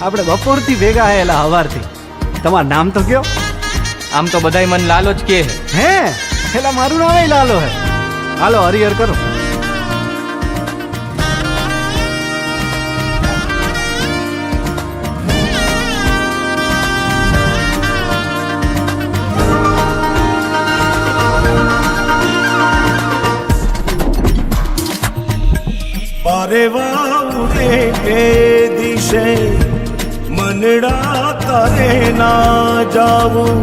આપણે બપોરથી ભેગા હેલા હવારથી. તમારું નામ તો કયો? આમ તો બધાય મન લાલો જ કે હે પેલા મારું નામ લાલો હે. હાલો હરિહર કરો. પારેવાઉરે કે દિશે મનડા તારે ના જાવું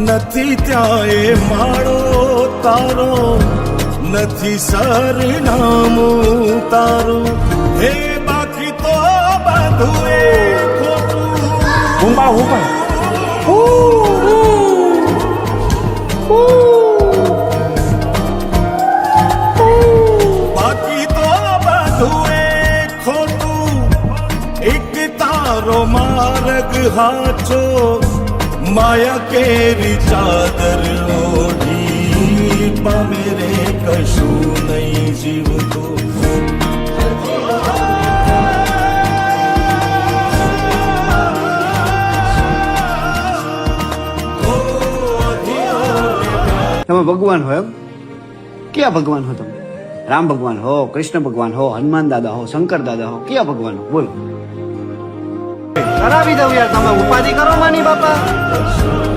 નથી ત્યાં એ માળો તારો નથી સરનામું તારું હે બાકી તો બધું એ ખોટું બાકી તો બધું એ ખોટું એક તારો માર્ગ હાચો માયા કેરી ચાદર ઓઢી પામે રે કશું નહીં જીવતું તમે ભગવાન હો એમ? ક્યાં ભગવાન હો તમે? રામ ભગવાન હો, કૃષ્ણ ભગવાન હો, હનુમાન દાદા હો, શંકર દાદા હો, ક્યાં ભગવાન હો? બોલો. કરાવી દઉં યાર, તમે ઉપાધિ કરો માની બાપા.